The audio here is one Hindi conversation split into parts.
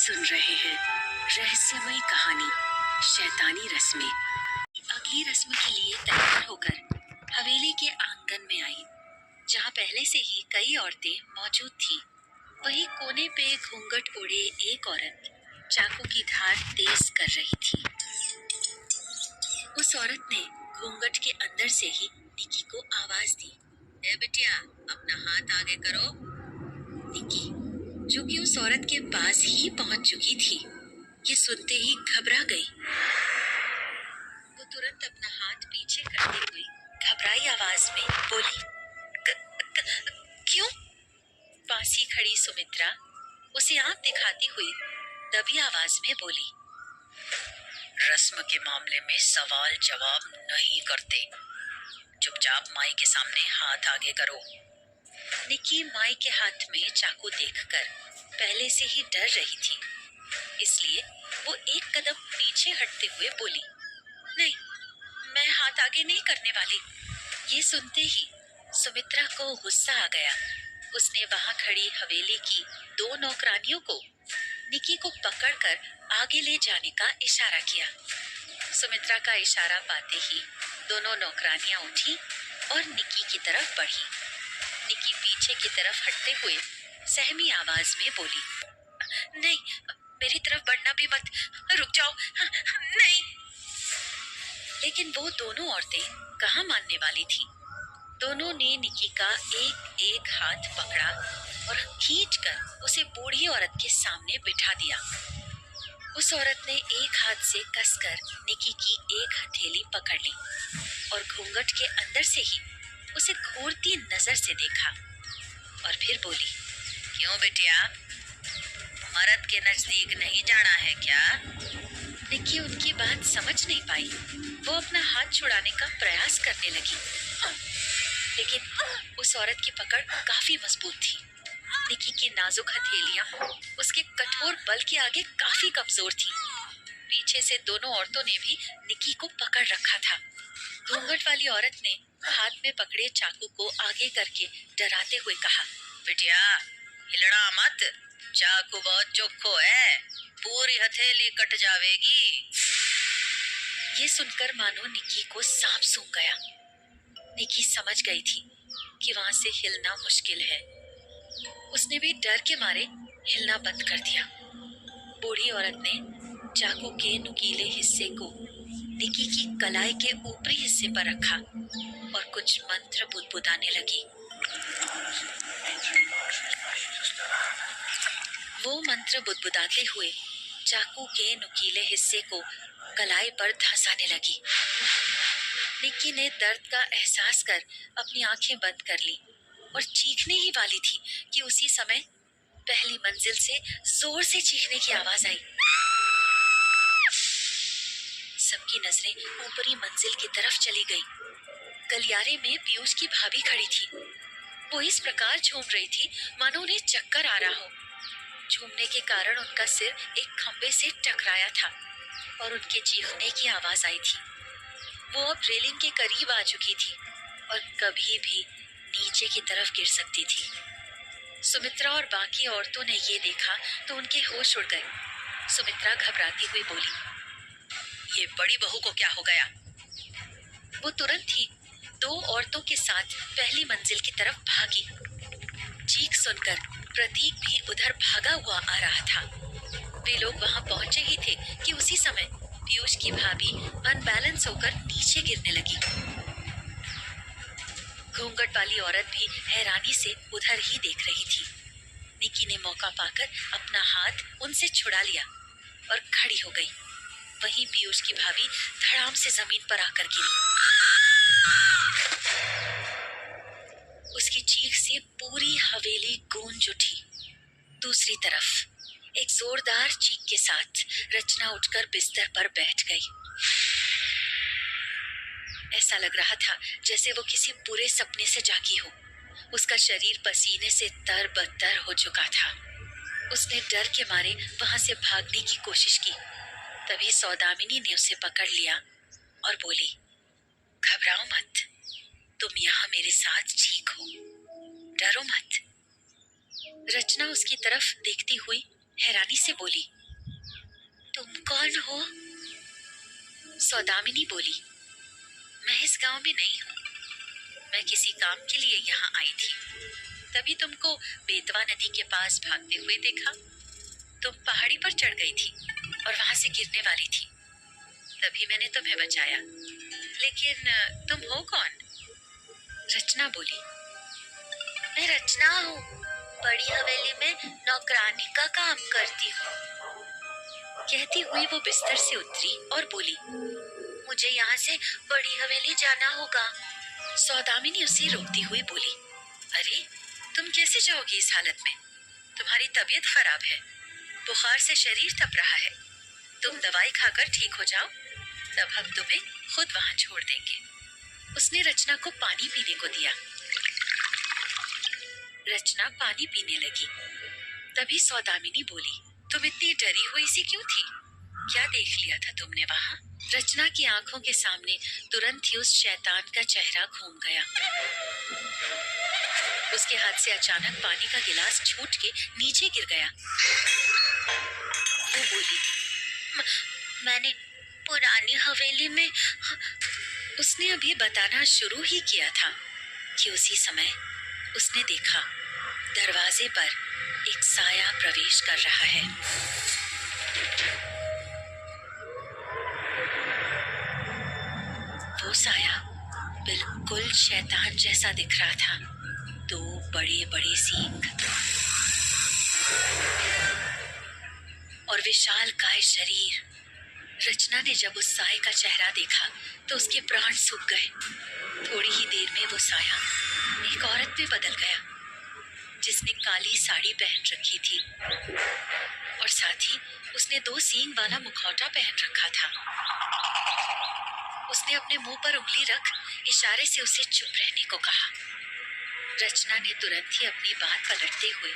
सुन रहे हैं रहस्यमय कहानी शैतानी रस्में। अगली रस्म के लिए तैयार होकर हवेली के आंगन में आई, जहाँ पहले से ही कई औरतें मौजूद थीं। वहीं कोने पे घूंघट ओढ़े एक औरत चाकू की धार तेज कर रही थी। उस औरत ने घूंघट के अंदर से ही निकी को आवाज दी, ए बिटिया, अपना हाथ आगे करो। निकी, जो कि उस औरत के पास ही पहुंच चुकी थी, ये सुनते ही घबरा गई। वो तुरंत अपना हाथ पीछे करते हुए घबराई आवाज में बोली, क्यों? पास ही खड़ी सुमित्रा उसे आंख दिखाती हुई दबी आवाज में बोली, रस्म के मामले में सवाल जवाब नहीं करते, चुपचाप माई के सामने हाथ आगे करो। निकी माई के हाथ में चाकू देखकर पहले से ही डर रही थी, इसलिए वो एक कदम पीछे हटते हुए बोली, नहीं, मैं हाथ आगे नहीं करने वाली। ये सुनते ही सुमित्रा को गुस्सा आ गया। उसने वहां खड़ी हवेली की 2 नौकरानियों को निकी को पकड़कर आगे ले जाने का इशारा किया। सुमित्रा का इशारा पाते ही दोनों नौकरानियां उठी और निकी की तरफ बढ़ी। निकी पीछे की तरफ हटते हुए सहमी आवाज में बोली, नहीं, मेरी तरफ बढ़ना भी मत, रुक जाओ, नहीं। लेकिन वो दोनों औरतें कहाँ मानने वाली थी। दोनों ने निकी का एक एक हाथ पकड़ा और खींचकर उसे बूढ़ी औरत के सामने बिठा दिया। उस औरत ने एक हाथ से कसकर निकी की एक हथेली पकड़ ली और घूंघट के अंदर से ही उसे घूरती नजर से देखा और फिर बोली, क्यों बिटिया, मर्द के नजदीक नहीं जाना है क्या? निकी उनकी बात समझ नहीं पाई। वो अपना हाथ छुड़ाने का प्रयास करने लगी, लेकिन उस औरत की पकड़ काफी मजबूत थी। निकी की नाजुक हथेलियां उसके कठोर बल के आगे काफी कमजोर थी। पीछे से दोनों औरतों ने भी निकी को पकड़ रखा था। घूंघट वाली औरत ने हाथ में पकड़े चाकू को आगे करके डराते हुए कहा, बिटिया, हिलना मत, चाकू बहुत चोखो है, पूरी हथेली कट जावेगी। ये सुनकर मानो निकी को सांप सूंघ गया। निकी समझ गई थी कि वहां से हिलना मुश्किल है। उसने भी डर के मारे हिलना बंद कर दिया। बूढ़ी औरत ने चाकू के नुकीले हिस्से को निकी की कलाई के ऊपरी हिस्से पर रखा और कुछ मंत्र बुदबुदाने लगी। वो मंत्र बुदबुदाते हुए चाकू के नुकीले हिस्से को कलाई पर धंसाने लगी। निकी ने दर्द का एहसास कर अपनी आंखें बंद कर ली और चीखने ही वाली थी कि उसी समय पहली मंजिल से जोर से चीखने की आवाज आई। सबकी नजरें ऊपरी मंजिल की तरफ चली गई। गलियारे में पीयूष की भाभी खड़ी थी। वो इस प्रकार झूम रही थी मानो उन्हें चक्कर आ रहा हो। झूमने के कारण उनका सिर एक खंबे से टकराया था और उनके चीखने की आवाज आई थी। वो अब रेलिंग के करीब आ चुकी थी और कभी भी नीचे की तरफ गिर सकती थी। सुमित्रा और बाकी औरतों ने ये देखा तो उनके होश उड़ गए। सुमित्रा घबराती हुई बोली, ये बड़ी बहू को क्या हो गया? वो तुरंत ही 2 औरतों के साथ पहली मंजिल की तरफ भागी। चीख सुनकर प्रतीक भी उधर भागा हुआ आ रहा था। वे लोग वहां पहुंचे ही थे कि उसी समय पीयूष की भाभी अनबैलेंस होकर नीचे गिरने लगी। घूंघट वाली औरत भी हैरानी से उधर ही देख रही थी। निकी ने मौका पाकर अपना हाथ उनसे छुड़ा लिया और खड़ी हो गई। वहीं पीयूष की भाभी धड़ाम से जमीन पर आकर गिरी। उसकी चीख से पूरी हवेली गूंज उठी। दूसरी तरफ एक जोरदार चीख के साथ रचना उठकर बिस्तर पर बैठ गई। ऐसा लग रहा था जैसे वो किसी बुरे सपने से जागी हो। उसका शरीर पसीने से तरबतर हो चुका था। उसने डर के मारे वहां से भागने की कोशिश की। तभी सौदामिनी ने उसे पकड़ लिया और बोली, घबराओ मत, तुम यहाँ मेरे साथ ठीक हो, डरो मत। रचना उसकी तरफ देखती हुई हैरानी से बोली, तुम कौन हो? सौदामिनी बोली, मैं इस गांव में नहीं हूँ। मैं किसी काम के लिए यहाँ आई थी। तभी तुमको बेतवा नदी के पास भागते हुए देखा। तुम पहाड़ी पर चढ़ गई थी और वहां से गिरने वाली थी। तभी मैंने तुम्हें बचाया। लेकिन तुम हो कौन? रचना बोली, मैं रचना हूँ। बड़ी हवेली में नौकरानी का काम करती हूँ। कहती हुई वो बिस्तर से उतरी और बोली, मुझे यहाँ से बड़ी हवेली जाना होगा। सौदामिनी उसे रोकती हुई बोली, अरे तुम कैसे जाओगी इस हालत में? तुम्हारी तबीयत खराब है, बुखार से शरीर तप रहा है। तुम दवाई खाकर ठीक हो जाओ, तब हम तुम्हें खुद वहां छोड़ देंगे। उसने रचना को पानी पीने को दिया। रचना पानी पीने लगी। तभी सौदामिनी बोली, तुम इतनी डरी हुई सी क्यों थी? क्या देख लिया था तुमने वहां? रचना की आंखों के सामने तुरंत ही उस शैतान का चेहरा घूम गया। उसके हाथ से अचानक पानी का गिलास छूट के नीचे गिर गया। वो बोली, मैंने पुरानी हवेली में। उसने अभी बताना शुरू ही किया था कि उसी समय उसने देखा दरवाजे पर एक साया प्रवेश कर रहा है। वो साया बिल्कुल शैतान जैसा दिख रहा था। दो बड़े बड़े सींग और विशाल काय शरीर। रचना ने जब उस साये का चेहरा देखा तो उसके प्राण सूख गए। थोड़ी ही देर में वो साया एक औरत में बदल गया, जिसने काली साड़ी पहन रखी थी और साथ ही उसने दो सींग वाला मुखौटा पहन रखा था। उसने अपने मुंह पर उंगली रख इशारे से उसे चुप रहने को कहा। रचना ने तुरंत ही अपनी बात पलटते हुए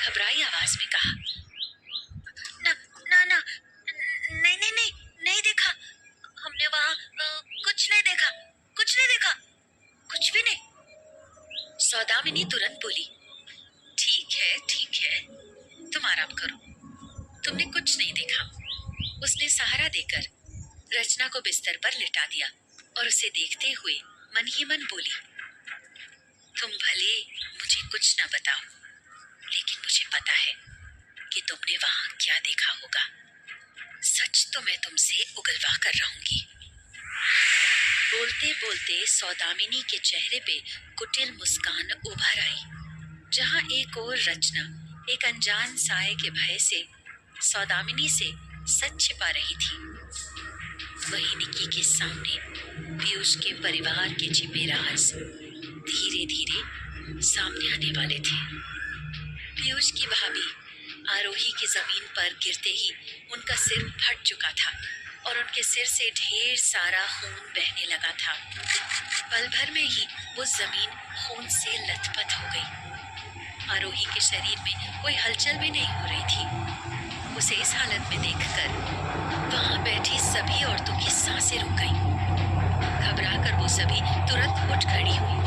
घबराई आवाज में कहा, ना ना ना, नहीं नहीं नहीं, नहीं देखा। हमने वहाँ कुछ नहीं देखा, कुछ नहीं देखा, कुछ भी नहीं। सौदामिनी तुरंत बोली, ठीक है, तुम आराम करो, तुमने कुछ नहीं देखा। उसने सहारा देकर रचना को बिस्तर पर लिटा दिया और उसे देखते हुए मन ही मन बोली, तुम भले मुझे कुछ न बताओ, लेकिन मुझे पता है कि तुमने वहां क्या देखा होगा। सच तो मैं तुमसे उगलवा कर रहूंगी। बोलते बोलते सौदामिनी के चेहरे पे कुटिल मुस्कान उभर आई। जहां एक और रचना एक अनजान साये के भय से सौदामिनी से सच छिपा रही थी, वही निकी के सामने पीयूष के परिवार के छिपे राज धीरे धीरे सामने आने वाले थे। पीयूष की भाभी आरोही की जमीन पर गिरते ही उनका सिर फट चुका था और उनके सिर से ढेर सारा खून बहने लगा था। पल भर में ही वो जमीन खून से लथपथ हो गई। आरोही के शरीर में कोई हलचल भी नहीं हो रही थी। उसे इस हालत में देखकर वहां बैठी सभी औरतों की सांसें रुक गईं। घबराकर वो सभी तुरंत उठ खड़ी हुई।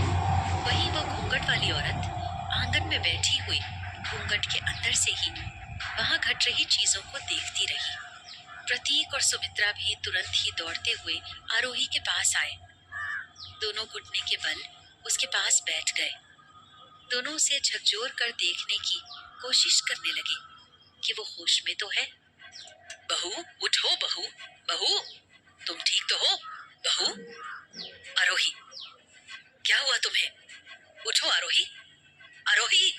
वहीं वो घूंघट वाली औरत आंगन में बैठी हुई घूंघट के अंदर से ही वहां घट रही चीजों को देखती रही। प्रतीक और सुमित्रा भी तुरंत ही दौड़ते हुए आरोही के पास आए। दोनों घुटने के बल उसके पास बैठ गए। दोनों उसे झकझोर कर देखने की कोशिश करने लगे कि वो होश में तो है। बहू उठो, बहू बहू, तुम ठीक तो हो? बहू आरोही, क्या हुआ तुम्हें? उठो आरोही, आरोही।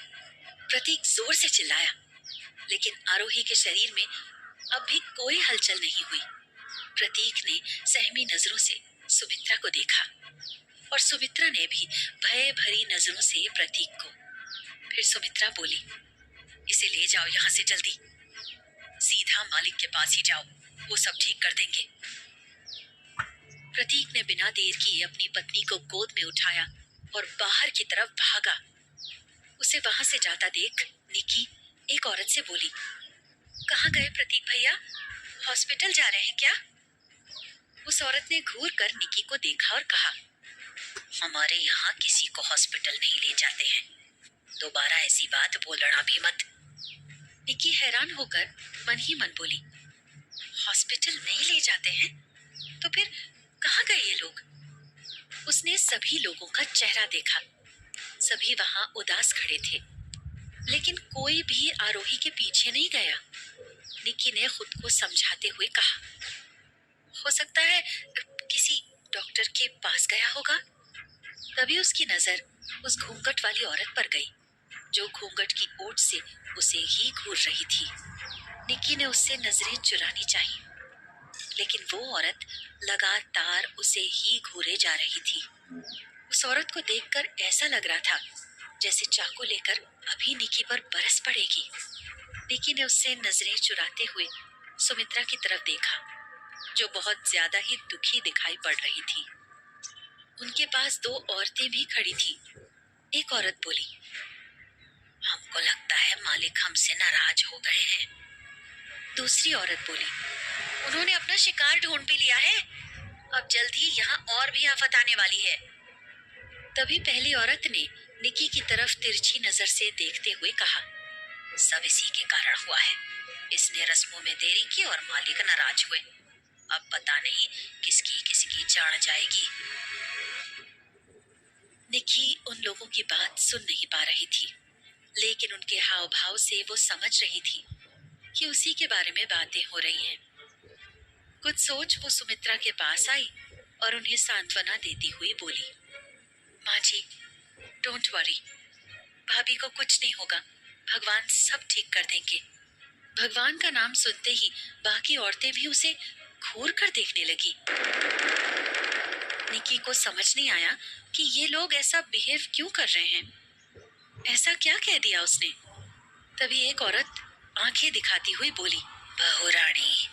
प्रतीक जोर से चिल्लाया, लेकिन आरोही के शरीर में अब भी कोई हलचल नहीं हुई। प्रतीक ने सहमी नजरों से सुमित्रा को देखा और सुमित्रा ने भी भय भरी नजरों से प्रतीक को। फिर सुमित्रा बोली, इसे ले जाओ यहाँ से जल्दी, सीधा मालिक के पास ही जाओ, वो सब ठीक कर देंगे। प्रतीक ने बिना देर किए अपनी पत्नी को गोद में उठाया और बाहर की तरफ भागा। उसे वहां से जाता देख निकी एक औरत से बोली, कहाँ गए प्रतीक भैया? हॉस्पिटल जा रहे हैं क्या? उस औरत ने घूर कर निकी को देखा और कहा, हमारे यहाँ किसी को हॉस्पिटल नहीं ले जाते हैं, दोबारा ऐसी बात बोलना भी मत। निक्की हैरान होकर मन ही मन बोली, हॉस्पिटल नहीं ले जाते हैं तो फिर कहाँ गए ये लोग? उसने सभी लोगों का चेहरा देखा। सभी वहां उदास खड़े थे, लेकिन कोई भी आरोही के पीछे नहीं गया। निक्की ने खुद को समझाते हुए कहा, हो सकता है किसी डॉक्टर के पास गया होगा। तभी उसकी नजर उस घूंघट वाली औरत पर गई, जो घूंघट की ओट से उसे ही घूर रही थी। निक्की ने उससे नजरें चुरानी चाहिए, लेकिन वो औरत लगातार उसे ही घूरे जा रही थी। उस औरत को देखकर ऐसा लग रहा था जैसे चाकू लेकर अभी निक्की पर बरस पड़ेगी। निक्की ने उससे नजरें चुराते हुए सुमित्रा की तरफ देखा, जो बहुत ज्यादा ही दुखी दिखाई पड़ रही थी। उनके पास दो औरतें भी खड़ी थी। एक औरत बोली, हमको लगता है मालिक हमसे नाराज हो गए हैं। दूसरी औरत बोली, उन्होंने अपना शिकार ढूंढ भी लिया है, अब जल्दी यहाँ और भी आफत आने वाली है। तभी पहली औरत ने निक्की की तरफ तिरछी नजर से देखते हुए कहा, सब इसी के कारण हुआ है। इसने रस्मों में देरी की और मालिक नाराज हुए। अब पता नहीं किसकी किसकी जान जाएगी। निक्की उन लोगों की बात सुन नहीं पा रही थी, लेकिन उनके हाव भाव से वो समझ रही थी कि उसी के बारे में बातें हो रही हैं। कुछ सोच वो सुमित्रा के पास आई और उन्हें सांत्वना देती हुई बोली, माँ जी, डोंट वरी, भाभी को कुछ नहीं होगा, भगवान सब ठीक कर देंगे। भगवान का नाम सुनते ही बाकी औरतें भी उसे घूर कर देखने लगी। निक्की को समझ नहीं आया कि ये लोग ऐसा बिहेव क्यों कर रहे हैं। ऐसा क्या कह दिया उसने? तभी एक औरत आंखें दिखाती हुई बोली, बहू रानी,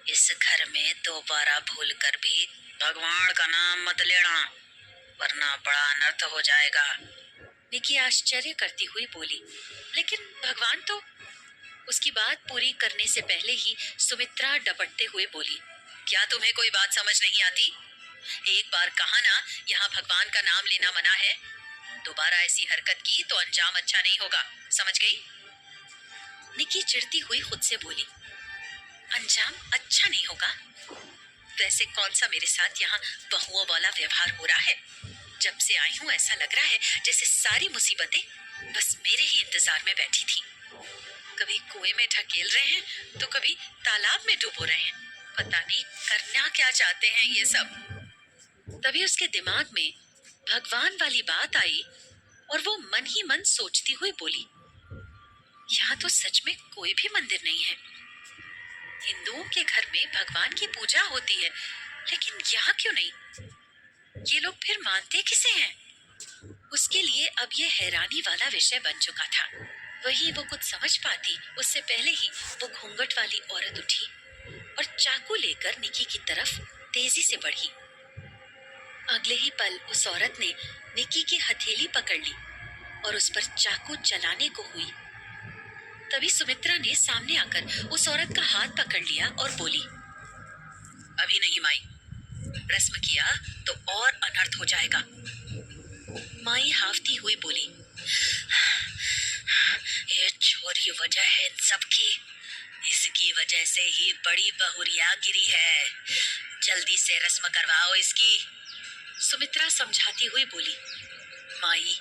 इस घर में दोबारा भूल कर भी भगवान का नाम मत लेना, वरना बड़ा अनर्थ हो जाएगा। निक्की आश्चर्य करती हुई बोली, लेकिन भगवान तो। उसकी बात पूरी करने से पहले ही सुमित्रा डपटते हुए बोली, क्या तुम्हें कोई बात समझ नहीं आती? एक बार कहा ना यहाँ भगवान का नाम लेना मना है। दोबारा ऐसी हरकत की तो अंजाम अच्छा नहीं होगा, समझ गई? निक्की चिढ़ती हुई खुद से बोली, अंजाम अच्छा नहीं होगा? तो ऐसे कौन सा मेरे साथ यहाँ बहुओं वाला व्यवहार हो रहा है? जब से आई हूँ ऐसा लग रहा है जैसे सारी मुसीबतें बस मेरे ही इंतजार में बैठी थी। कभी कुएं में ढकेल रहे हैं तो कभी तालाब में डुबो रहे हैं। पता नहीं करना क्या चाहते हैं ये सब। तभी उसके दिमाग में भगवान वाली बात आई और वो मन ही मन सोचती हुई बोली, यहाँ तो सच में कोई भी मंदिर नहीं है। हिंदुओं के घर में भगवान की पूजा होती है, लेकिन यहाँ क्यों नहीं? ये लोग फिर मानते किसे हैं? उसके लिए अब ये हैरानी वाला विषय बन चुका था। वही वो कुछ समझ पाती उससे पहले ही वो घूंघट वाली औरत उठी और चाकू लेकर निक्की की तरफ तेजी से बढ़ी। अगले ही पल उस औरत ने निक्की की हथेली पकड़ ली और उस पर चाकू चलाने को हुई। तभी सुमित्रा ने सामने आकर उस औरत का हाथ पकड़ लिया और बोली, अभी नहीं माई, रस्म किया तो और अनर्थ हो जाएगा। माई हाफती हुई बोली, ये छोरी वजह है इन सबकी, इसकी वजह से ही बड़ी बहुरिया गिरी है, जल्दी से रस्म करवाओ इसकी। सुमित्रा समझाती हुई बोली, माई,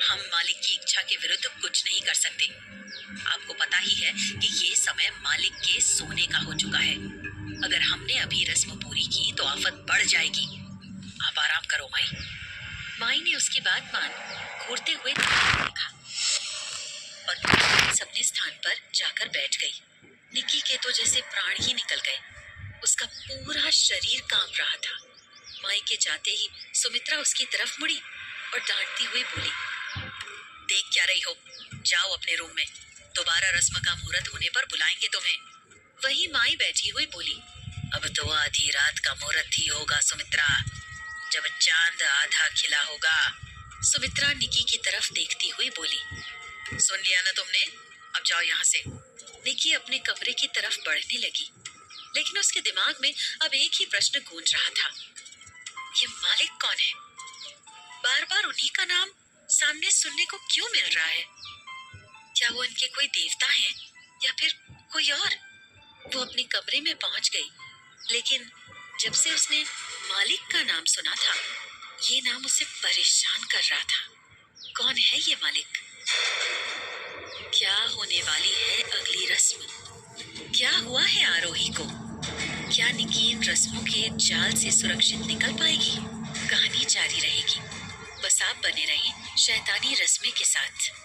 हम मालिक की इच्छा के विरुद्ध कुछ नहीं कर सकते। आपको पता ही है कि ये समय मालिक के सोने का हो चुका है। अगर हमने अभी रस्म पूरी की तो आफत बढ़ जाएगी। आप आराम करो माई। माई ने उसकी बात मान घूरते हुए देखा और अपने स्थान पर जाकर बैठ गई। निक्की के तो जैसे प्राण ही निकल गए। उसका पूरा शरीर कांप रहा था। माई के जाते ही सुमित्रा उसकी तरफ मुड़ी और डांटती हुई बोली, देख क्या रही हो, जाओ अपने रूम में, दोबारा रस्म का मुहूर्त होने पर बुलाएंगे तुम्हें। वही माई बैठी हुई बोली, अब तो आधी रात का मुहूर्त ही होगा सुमित्रा, जब चांद आधा खिला होगा। सुमित्रा निक्की की तरफ देखती हुई बोली, सुन लिया ना तुमने, अब जाओ यहाँ से। निक्की अपने कमरे की तरफ बढ़ने लगी, लेकिन उसके दिमाग में अब एक ही प्रश्न गूंज रहा था, ये मालिक कौन है? बार बार उन्हीं का नाम सामने सुनने को क्यों मिल रहा है? क्या वो इनके कोई देवता हैं या फिर कोई और? वो अपने कमरे में पहुंच गई, लेकिन जब से उसने मालिक का नाम सुना था, ये नाम उसे परेशान कर रहा था। कौन है ये मालिक? क्या होने वाली है अगली रस्म? क्या हुआ है आरोही को? क्या निकीन रस्मों के जाल से सुरक्षित निकल पाएगी? कहानी जारी रहेगी। बस आप बने रहें शैतानी रस्में के साथ।